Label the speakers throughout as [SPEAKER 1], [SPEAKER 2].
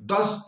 [SPEAKER 1] 10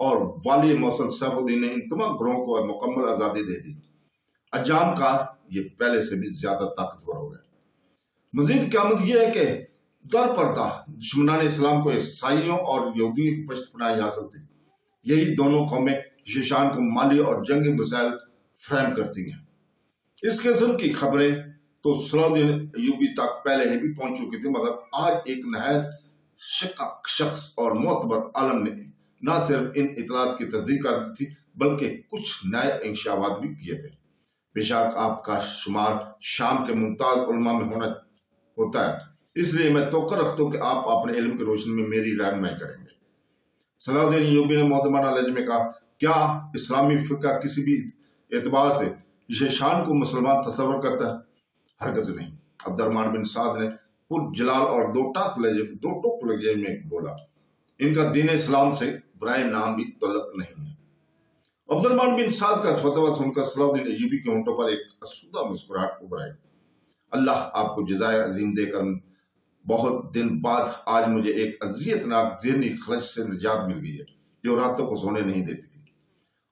[SPEAKER 1] اور والی موصل سیف الدین نے ان تمام گروہوں کو مکمل آزادی دے دی۔ انجام کا یہ پہلے سے بھی زیادہ طاقتور ہو گیا۔ مزید قیامت یہ ہے کہ در پردہ دشمنان اسلام کو عیسائیوں اور یہودیوں کی پشت پناہی حاصل تھی۔ یہی دونوں قومیں شیشان کو مالی اور جنگی مسائل فراہم کرتی ہیں۔ اس قسم کی خبریں تو صلاح الدین ایوبی تک پہلے ہی بھی پہنچ چکی تھی، مگر آج ایک نہایت شخص اور معتبر عالم نے نہ صرف ان اطلاعات کی تصدیق کر دی تھی بلکہ کچھ نئے انکشافات بھی کیے تھے۔ بے شک آپ کا شمار شام کے ممتاز علماء میں ہوتا ہے، اس لیے میں توقع رکھتا ہوں کہ آپ اپنے علم کی روشنی میں میری رہنمائی کریں گے۔ صلاح الدین ایوبی نے معتمانہ لہجے میں کہا، کیا اسلامی فقہ کسی بھی اعتبار سے شیشان کو مسلمان تصور کرتا ہے؟ ہرگز نہیں۔ عبد الرحمن بن سعد نے پر جلال اور دو ٹوک لہجے میں بولا، ان کا دین اسلام سے برائے نام بھی تعلق نہیں ہے۔ عبد الرحمن بن سعد کا فتویٰ سن کر صلاح الدین ایوبی کے ہونٹوں پر ایک آسودہ مسکراہٹ ابھر آئی۔ اللہ آپ کو جزائے عظیم دے کر بہت دن بعد آج مجھے ایک اذیت ناک ذہنی خلش سے نجات مل گئی ہے جو راتوں کو سونے نہیں دیتی تھی۔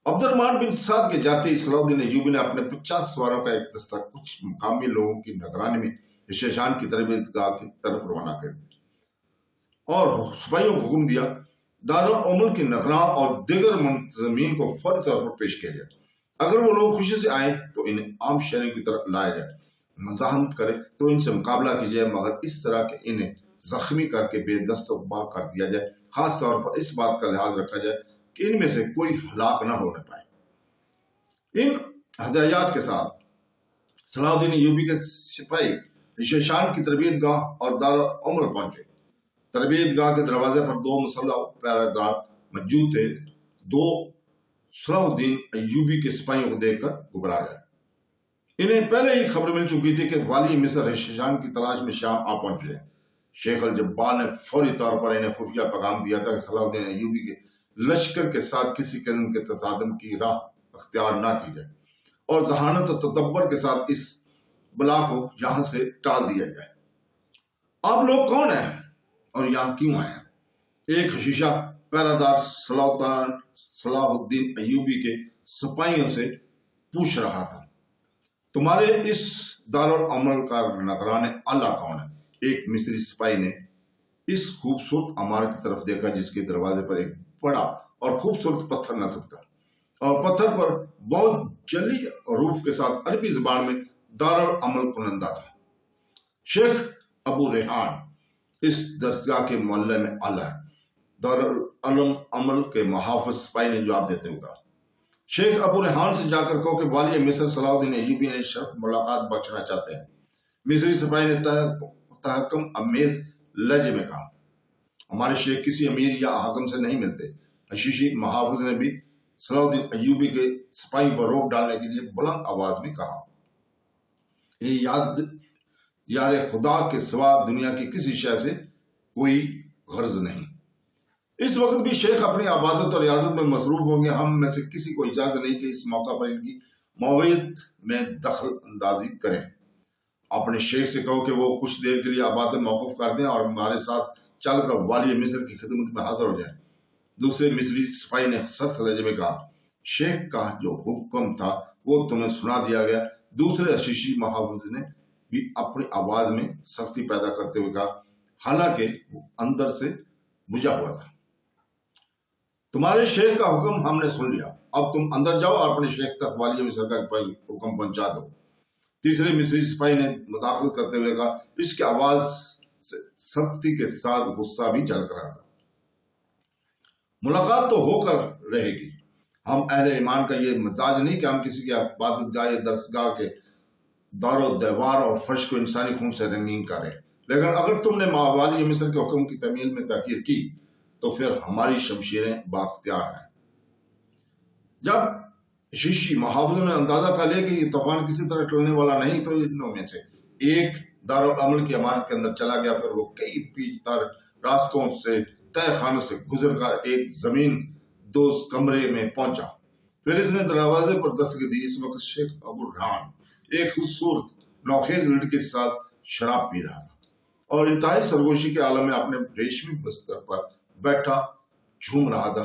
[SPEAKER 1] عبد الرحمن بن سعد کے جاتے ہی صلاح الدین ایوبی نے اپنے 50 سواروں کا ایک دستہ کچھ مقامی لوگوں کی نگرانی میں شیشان کی تربیت گاہ کی طرف روانہ کر دیا اور سپاہیوں کو حکم دیا دارالعمل کی نگراں اور دیگر منتظمین کو فوری طور پر پیش کیا جائے۔ اگر وہ لوگ خوشی سے آئیں تو انہیں عام شہریوں کی طرف لایا جائے، مزاحمت کرے تو ان سے مقابلہ کی جائے، مگر اس طرح کہ انہیں زخمی کر کے بے دست و پا کر دیا جائے۔ خاص طور پر اس بات کا لحاظ رکھا جائے کہ ان میں سے کوئی ہلاک نہ ہونے پائے۔ ان ہدایات کے ساتھ صلاح الدین ایوبی کے سپاہی شیشان کی تربیت گاہ اور دارالعمل پہنچے۔ تربیت گاہ کے دروازے پر 2 مسلح پہرےدار موجود تھے۔ دو صلاح الدین ایوبی کے سپاہیوں کو دیکھ کر گھبرا گئے۔ انہیں پہلے ہی خبر مل چکی تھی کہ والی مصر شیشان کی تلاش میں شام آ پہنچے ہیں۔ شیخ الجبال نے فوری طور پر انہیں خفیہ پیغام دیا تھا کہ صلاح الدین ایوبی کے لشکر کے ساتھ کسی قسم کے تصادم کی راہ اختیار نہ کی جائے اور ذہانت و تدبر کے ساتھ اس بلا کو یہاں سے ٹال دیا جائے۔ آپ لوگ کون ہیں اور یہاں کیوں آئے ہیں؟ ایک حشیشہ پہرادار صلاح الدین ایوبی کے سپاہیوں سے پوچھ رہا تھا، تمہارے اس دارالعمل کا نگران اعلیٰ کون ہے؟ ایک مصری سپاہی نے اس خوبصورت عمارت کی طرف دیکھا جس کے دروازے پر ایک بڑا اور خوبصورت پتھر نصب تھا اور پتھر پر بہت جلی حروف کے ساتھ عربی زبان میں دارالعمل کنندہ تھا۔ شیخ ابو ریحان اس درسگاہ کے معلم اعلیٰ ہے، دارالعمل کے محافظ سپاہی نے جواب دیتے ہوئے کہا۔ شیخ ابو ریحان سے جا کر کہو کہ والی مصر صلاح الدین ایوبی نے شرف ملاقات بخشنا چاہتے ہیں۔ مصری سپاہی نے تحکم امیز لہجے میں کہا، ہمارے شیخ کسی امیر یا حاکم سے نہیں ملتے۔ حشیشی محافظ نے بھی صلاح الدین ایوبی کے سپاہی پر روک ڈالنے کے لیے بلند آواز میں کہا، یہ یار خدا کے سوا دنیا کی کسی شے سے کوئی غرض نہیں۔ اس وقت بھی شیخ اپنی عبادت اور ریاضت میں مصروف ہوں گے۔ ہم میں سے کسی کو اجازت نہیں کہ اس موقع پر ان کی موعیت میں دخل اندازی کریں۔ اپنے شیخ سے کہو کہ وہ کچھ دیر کے لیے عبادت موقف کر دیں اور ہمارے ساتھ چل کر والی مصر کی خدمت میں حاضر ہو جائیں۔ دوسرے مصری سپاہی نے سخت لہجے میں کہا، شیخ کا جو حکم تھا وہ تمہیں سنا دیا گیا۔ دوسرے حشیشی محافظ نے بھی اپنی آواز میں سختی پیدا کرتے ہوئے کہا، حالانکہ وہ اندر سے بجھا ہوا تھا، تمہارے شیخ کا حکم ہم نے سن لیا، اب تم اندر جاؤ اور اپنے شیخ تک والی مصر کا حکم پہنچا دو۔ تیسرے مصری سپاہی نے مداخلت کرتے ہوئے کہا، اس کی آواز سے سختی کے ساتھ غصہ بھی جھلک رہا تھا، ملاقات تو ہو کر رہے گی۔ ہم اہل ایمان کا یہ مزاج نہیں کہ ہم کسی کی عبادت گاہ یا درسگاہ کے دار و دیوار اور فرش کو انسانی خون سے رنگین کریں، لیکن اگر تم نے والی مصر کے حکم کی تعمیل میں تاخیر کی تو پھر ہماری شمشیریں بااختیار ہیں۔ جب شیشی محافظوں نے اندازہ کر لیا کہ یہ طوفان کسی طرح ٹلنے والا نہیں تو انہوں میں سے ایک دارالعمل کی عمارت کے اندر چلا گیا۔ پھر وہ کئی پیچ تر راستوں سے تہ خانوں سے گزر کر ایک زمین دوز کمرے میں پہنچا۔ پھر اس نے دروازے پر دستک دی۔ اس وقت شیخ ابو ریحان ایک خوبصورت نوخیز لڑکی کے ساتھ شراب پی رہا تھا اور انتہائی سرگوشی کے عالم میں اپنے ریشمی بستر پر بیٹھا جھوم رہا تھا۔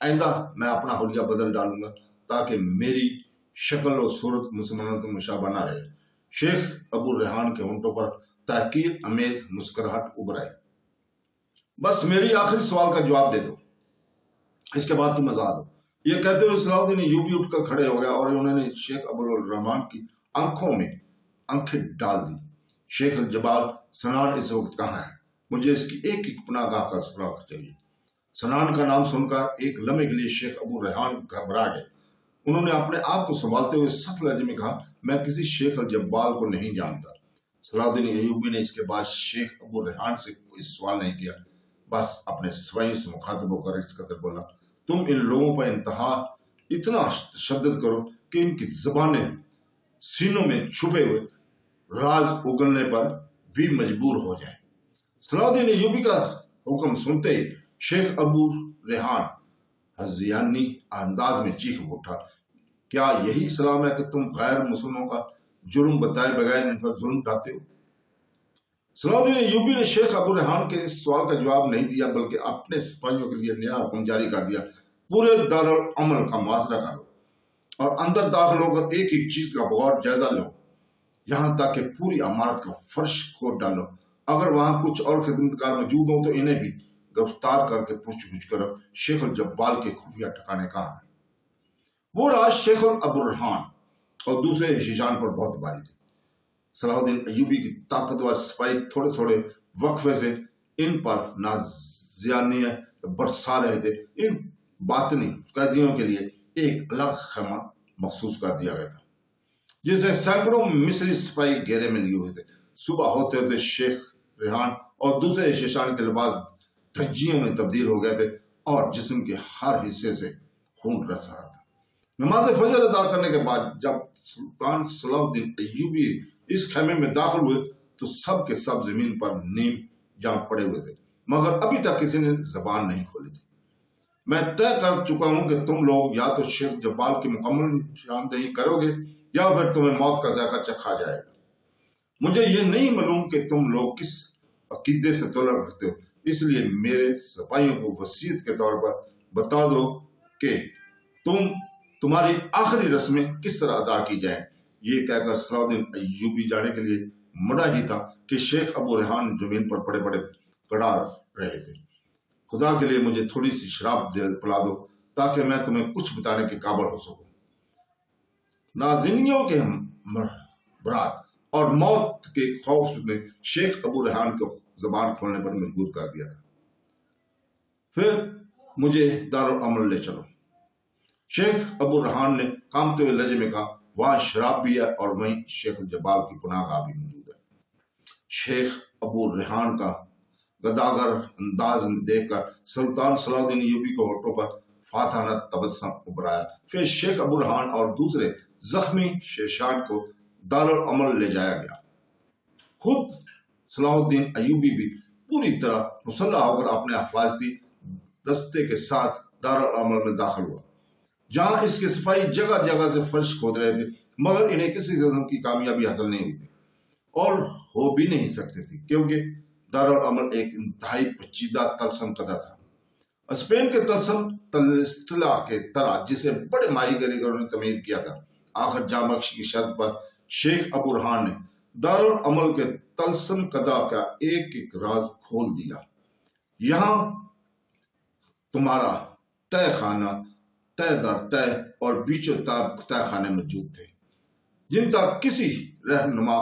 [SPEAKER 1] آئندہ میں اپنا حلیہ بدل ڈالوں گا تاکہ میری شکل اور صورت مسلمانوں تو مشابہ نہ رہے۔ شیخ ابو ریحان کے ہونٹوں پر تحقیر امیز مسکراہٹ ابھر آئی۔ بس میری آخری سوال کا جواب دے دو، اس کے بعد تم آزاد ہو۔ یہ کہتے ہوئے صلاح الدین ایوبی اٹھ کر کھڑے ہو گیا اور انہوں نے شیخ ابو الرحمان کی آنکھوں میں آنکھیں ڈال دی۔ شیخ الجبال، سنان اس وقت کہاں ہے؟ مجھے اس کی ایک ایک پناہ گاہ کا سراغ چاہیے۔ سنان کا نام سن کر ایک لمحے کے لیے شیخ ابو ریحان گھبرا گئے۔ انہوں نے اپنے آپ کو سنبھالتے ہوئے سخت لہجے میں کہا، میں کسی شیخ الجبال کو نہیں جانتا۔ صلاح الدین ایوبی نے اس کے بعد شیخ ابو ریحان سے کوئی سوال نہیں کیا، بس اپنے سپاہیوں سے مخاطب ہو کر اس قدر بولا، تم ان لوگوں پر اتنا تشدد کرو کہ ان کی زبانیں سینوں میں چھپے ہوئے راز اگلنے پر بھی مجبور ہو جائیں۔ صلاح الدین ایوبی کا حکم سنتے ہی شیخ ابو ریحان ہذیانی انداز میں چیخ اٹھا، کیا یہی اسلام ہے کہ تم غیر مسلموں کا جرم بتائے بغیر ان پر ظلم ڈھاتے ہو؟ صلاح الدین ایوبی نے شیخ ابو ریحان کے اس سوال کا جواب نہیں دیا، بلکہ اپنے سپاہیوں کے لیے نیا حکم جاری کر دیا، پورے دارالعمل کا محاصرہ کرو اور اندر داخل ہو کر ایک ایک چیز کا بغور جائزہ لو، یہاں تک کہ پوری عمارت کا فرش کھود ڈالو۔ اگر وہاں کچھ اور خدمتگار موجود ہوں تو انہیں بھی گرفتار کر کے پوچھ گچھ کرو، شیخ الجبال کے خفیہ ٹھکانے کہاں ہیں؟ وہ راز شیخ ابو الرحمان اور دوسرے شیشان پر بہت بھاری تھی۔ صلاح الدین ایوبی کی طاقتور سپاہی تھوڑے تھوڑے وقفے سے ان پر نازیانیاں برسا رہے تھے۔ ان باطنی قیدیوں کے لیے ایک الگ خیمہ مخصوص کر دیا گیا تھا جسے سینکڑوں مصری سپاہی گھیرے میں لیے ہوئے تھے۔ صبح ہوتے ہوتے شیخ ریحان اور دوسرے شیشان کے لباس دھجیوں میں تبدیل ہو گئے تھے اور جسم کے ہر حصے سے خون رس رہا تھا۔ نماز فجر ادا کرنے کے بعد جب سلطان صلاح الدین ایوبی اس خیمے میں داخل ہوئے تو سب کے سب زمین پر نیم جان پڑے ہوئے تھے، مگر ابھی تک کسی نے زبان نہیں کھولی تھی۔ میں طے کر چکا ہوں کہ تم لوگ یا تو شیخ جبال کی مکمل نشاندہی کرو گے یا پھر تمہیں موت کا ذائقہ چکھا جائے گا۔ مجھے یہ نہیں معلوم کہ تم لوگ کس عقیدے سے تعلق رکھتے ہو، اس لیے میرے سپاہیوں کو وصیت کے طور پر بتا دو کہ تمہاری آخری رسمیں کس طرح ادا کی جائیں۔ یہ کہہ کر صلاح الدین ایوبی جانے کے لیے مڑا ہی تھا کہ شیخ ابو ریحان زمین پر پڑے پڑے کڑا رہے تھے۔ خدا کے لیے مجھے تھوڑی سی شراب پلا دو تاکہ میں تمہیں کچھ بتانے کے قابل ہو سکوں۔ نازنیوں کے برات اور موت کے خوف نے شیخ ابو ریحان کو زبان کھولنے پر مجبور کر دیا تھا۔ پھر مجھے دارالعمل لے چلو۔ شیخ ابو ریحان نے کامتے ہوئے لہجے میں کہا، وہاں شراب بھی ہے اور وہیں شیخ الجبال کی پناہ گاہ بھی موجود ہے۔ شیخ ابو ریحان کا گداگر انداز دیکھ کر سلطان صلاح الدین ایوبی کو ہونٹوں پر فاتحانہ تبسم ابھر آیا۔ پھر شیخ ابو ریحان اور دوسرے زخمی شیشان کو دارالعمل لے جایا گیا۔ خود صلاح الدین ایوبی بھی پوری طرح مسلح ہو کر اپنے حفاظتی دستے کے ساتھ دارالعمل میں داخل ہوا، جہاں اس کے سپاہی جگہ جگہ سے فرش کھود رہے تھے، مگر انہیں کسی قسم کی کامیابی حاصل نہیں ہوئی تھی اور ہو بھی نہیں سکتے تھے، کیونکہ دارالعمل ایک انتہائی پیچیدہ طلسم قدر تھا۔ اسپین کے طلسم تلسطلا کے طرح جسے بڑے ماہی گیروں نے تعمیر کیا تھا۔ آخر جاں بخشی کی شرط پر شیخ ابو ریحان نے دارالعمل کے طلسم قدا کا ایک ایک راز کھول دیا۔ یہاں تمہارا تہ خانہ، تہ در تہ اور بیچو تہ خانے موجود تھے، جن تک کسی رہنما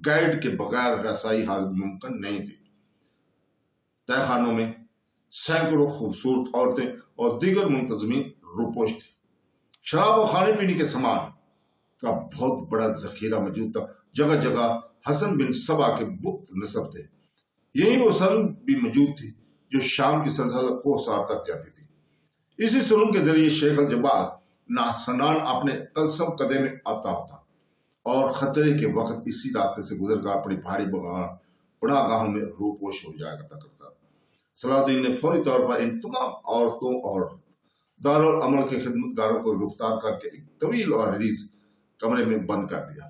[SPEAKER 1] گائیڈ کے بغیر رسائی حال ممکن نہیں تھی۔ تہ خانوں میں سینکڑوں خوبصورت عورتیں اور دیگر منتظمین روپوش تھے۔ شراب اور کھانے پینے کے سامان کا بہت بڑا ذخیرہ موجود تھا۔ جگہ جگہ حسن بن سبا کے بت نصب تھے۔ یہی وہ سرن بھی موجود تھی جو شام کی سلسلہ کوہسار تک جاتی تھی۔ اسی سرن کے ذریعے شیخ الجبال سنان اپنے طلسم قدے میں آتا ہوتا اور خطرے کے وقت اسی راستے سے گزر کر اپنی پہاڑی پناہ گاہوں میں روپوش ہو جایا کرتا۔ صلاح الدین نے فوری طور پر ان تمام عورتوں اور دارالعمل کے خدمتگاروں کو گرفتار کر کے ایک طویل اور عریض کمرے میں بند کر دیا۔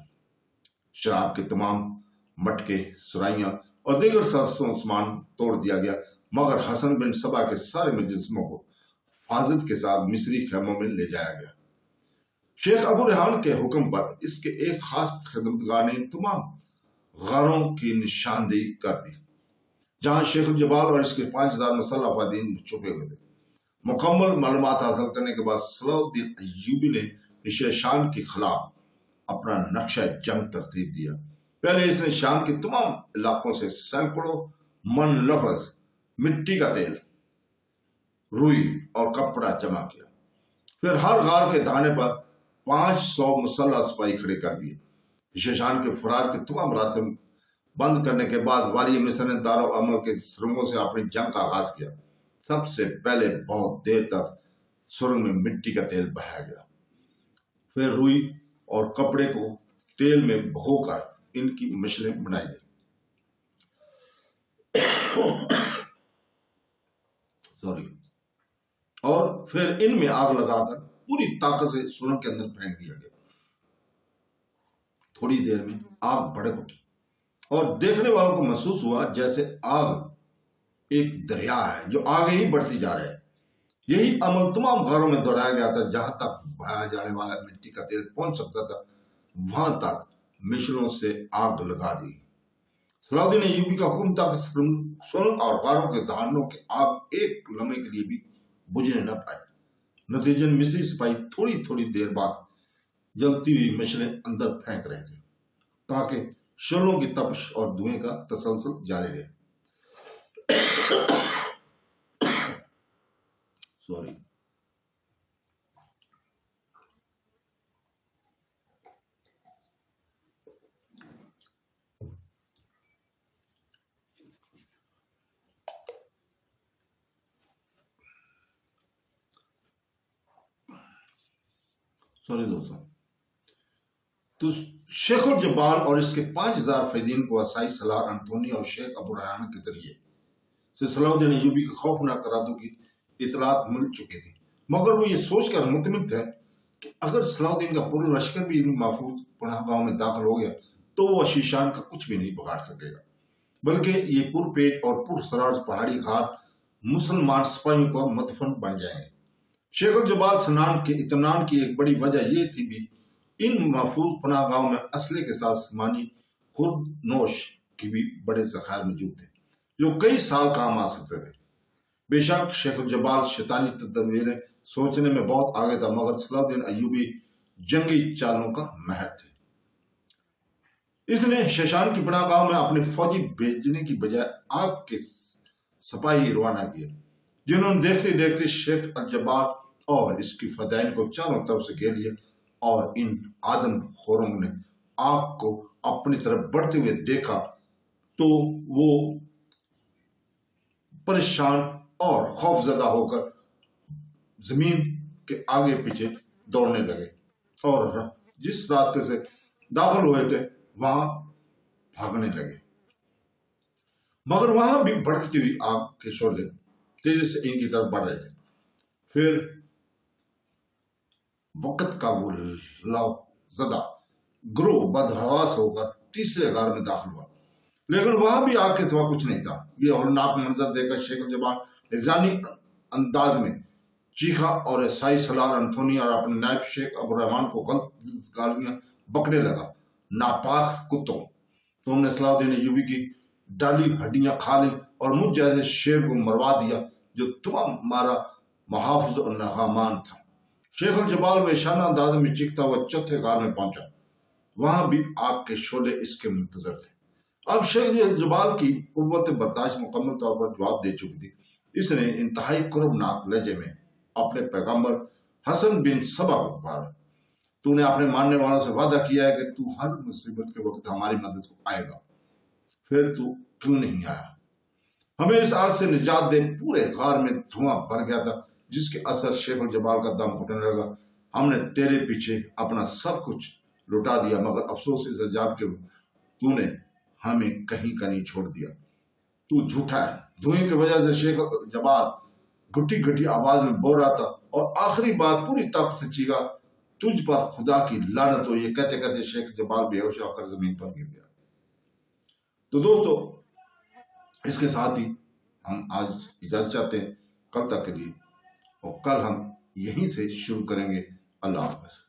[SPEAKER 1] شراب کے تمام مٹکے، سرائیاں اور دیگر سامان توڑ دیا گیا، مگر حسن بن سبا کے سارے مجسموں کو حفاظت کے ساتھ مصری خیموں میں لے جایا گیا۔ شیخ ابو ریحان کے حکم پر اس کے ایک خاص خدمتگار نے تمام غاروں کی نشاندہی کر دی جہاں شیخ الجبال اور اس کے 5000 مسلح افراد چھپے ہوئے تھے۔ مکمل معلومات حاصل کرنے کے بعد صلاح الدین ایوبی نے شیشان کے خلاف اپنا نقشہ جنگ ترتیب دیا۔ پہلے اس نے شام کے تمام علاقوں سے سینکڑوں من لفظ مٹی کا تیل، روئی اور کپڑا جمع کیا۔ پھر ہر غار کے دہانے پر 500 مسلح سپاہی کھڑے کر دیے۔ شیشان کے فرار کے تمام راستے بند کرنے کے بعد والی مصر نے دارالعمل کے سرنگوں سے اپنی جنگ کا آغاز کیا۔ سب سے پہلے بہت دیر تک سرنگ میں مٹی کا تیل بہایا گیا، پھر روئی اور کپڑے کو تیل میں بھگو کر ان کی مشلیں بنائی گئی۔ اور پھر ان میں آگ لگا کر پوری طاقت سے سرنگ کے اندر پھینک دیا گیا۔ تھوڑی دیر میں آگ بھڑک اٹھی اور دیکھنے والوں کو محسوس ہوا جیسے آگ ایک دریا ہے جو آگے ہی بڑھتی جا رہا ہے۔ یہی عمل تمام غاروں میں دہرایا گیا تھا۔ جہاں تک بہایا جانے والا مٹی کا تیل پہنچ سکتا تھا وہاں تک مشلوں سے آگ لگا دی۔ صلاح الدین ایوبی کا حکم تھا کہ سرنگ اور غاروں کے دہانوں کی آگ ایک لمحے کے لیے بھی بجھنے نہ پائے۔ نتیجن مصری سپاہی تھوڑی تھوڑی دیر بعد جلتی ہوئی مشلیں اندر پھینک رہے تھے تاکہ شعلوں کی تپش اور دھوئیں کا تسلسل جاری رہے۔ دوستوں، تو شیخ الجبال اور اس کے 5000 فیدین کو عیسائی سالار انٹونی اور شیخ ابو ریحان کے ذریعے سے صلاح الدین ایوبی کے خوفناک ارادوں کی اطلاعات مل چکی تھی، مگر وہ یہ سوچ کر مطمئن تھے کہ اگر صلاح الدین کا پورا لشکر بھی ان محفوظ پناہ گاہوں میں داخل ہو گیا تو وہ شیشان کا کچھ بھی نہیں بگاڑ سکے گا، بلکہ یہ پرپیچ اور پرسرار پہاڑی غار مسلمان سپاہیوں کو مدفن بن جائیں گے۔ شیخ الجبال سنان کے اطمینان کی ایک بڑی وجہ یہ تھی بھی ان محفوظ پناہ گاہوں میں اسلحے کے ساتھ سمانی خرد نوش کی بھی بڑے ذخائر موجود تھے جو کئی سال کام آ سکتے تھے۔ بے شک شیخ الجبال شیطانی تدبیریں سوچنے میں بہت آگے تھا، مگر صلاح الدین ایوبی جنگی چالوں کا ماہر تھے۔ اس نے شیشان کی پناہ گاہوں میں اپنے فوجی بھیجنے کی بجائے آپ کے سپاہی روانہ کیے، جنہوں نے دیکھتے دیکھتے شیخ الجبال اور اس کی فدائین کو چاروں طرف سے گھیر لیا، اور ان آدم خوروں نے آگ کو اپنی طرف بڑھتے ہوئے دیکھا تو وہ پریشان اور خوف زدہ ہو کر زمین کے آگے پیچھے دوڑنے لگے اور جس راستے سے داخل ہوئے تھے وہاں بھاگنے لگے، مگر وہاں بھی بھڑکتی ہوئی آگ کے شعلے تیزی سے ان کی طرف بڑھ رہے تھے۔ پھر وقت کا وہ لو زدہ گروہ بدحواس ہو کر تیسرے غار میں داخل ہوا، لیکن وہاں بھی آگ کے سوا کچھ نہیں تھا۔ یہ ہولناک منظر دیکھ کر شیخ الجبال ہزانی انداز میں چیخا اور عیسائی سالار انتھونی اور اپنے نائب شیخ ابو ریحان کو غلط گالیاں بکنے لگا۔ ناپاک کتوں، تم نے صلاح الدین ایوبی کی ڈالی ہڈیاں کھا لی اور مجھ جیسے شیر کو مروا دیا جو تمہارا محافظ اور نغمان تھا۔ شیخ الجبال وحشانہ انداز میں چیختا ہوا چوتھے غار میں پہنچا، وہاں بھی آگ کے شعلے اس کے منتظر تھے۔ اب شیخ الجبال کی قوت برداشت مکمل طور پر جواب دے چکی تھی۔ اس نے انتہائی کربناک لہجے میں اپنے پیغمبر حسن بن صبا کو پکارا، تو نے اپنے ماننے والوں سے وعدہ کیا ہے کہ تو ہر مصیبت کے وقت ہماری مدد کو آئے گا، پھر تو کیوں نہیں آیا؟ ہمیں اس آگ سے نجات دے۔ پورے غار میں دھواں بھر گیا تھا جس کے اثر شیخ الجبال کا دم گھٹنے لگا۔ ہم نے تیرے پیچھے اپنا سب کچھ لٹا دیا، مگر افسوس اس عجاب کے تو نے ہمیں کہیں کا نہیں چھوڑ دیا، تو جھوٹا ہے۔ دھوئیں کی وجہ سے شیخ الجبال گھٹی گھٹی آواز میں بول رہا تھا اور آخری بات پوری طاقت سے چیخا، تجھ پر خدا کی لعنت ہو۔ یہ کہتے کہتے شیخ الجبال بے ہوش ہو کر زمین پر گر گیا۔ تو دوستو، اس کے ساتھ ہی ہم آج اجازت چاہتے ہیں، کل تک کے لیے اور کل ہم یہیں سے شروع کریں گے۔ اللہ حافظ۔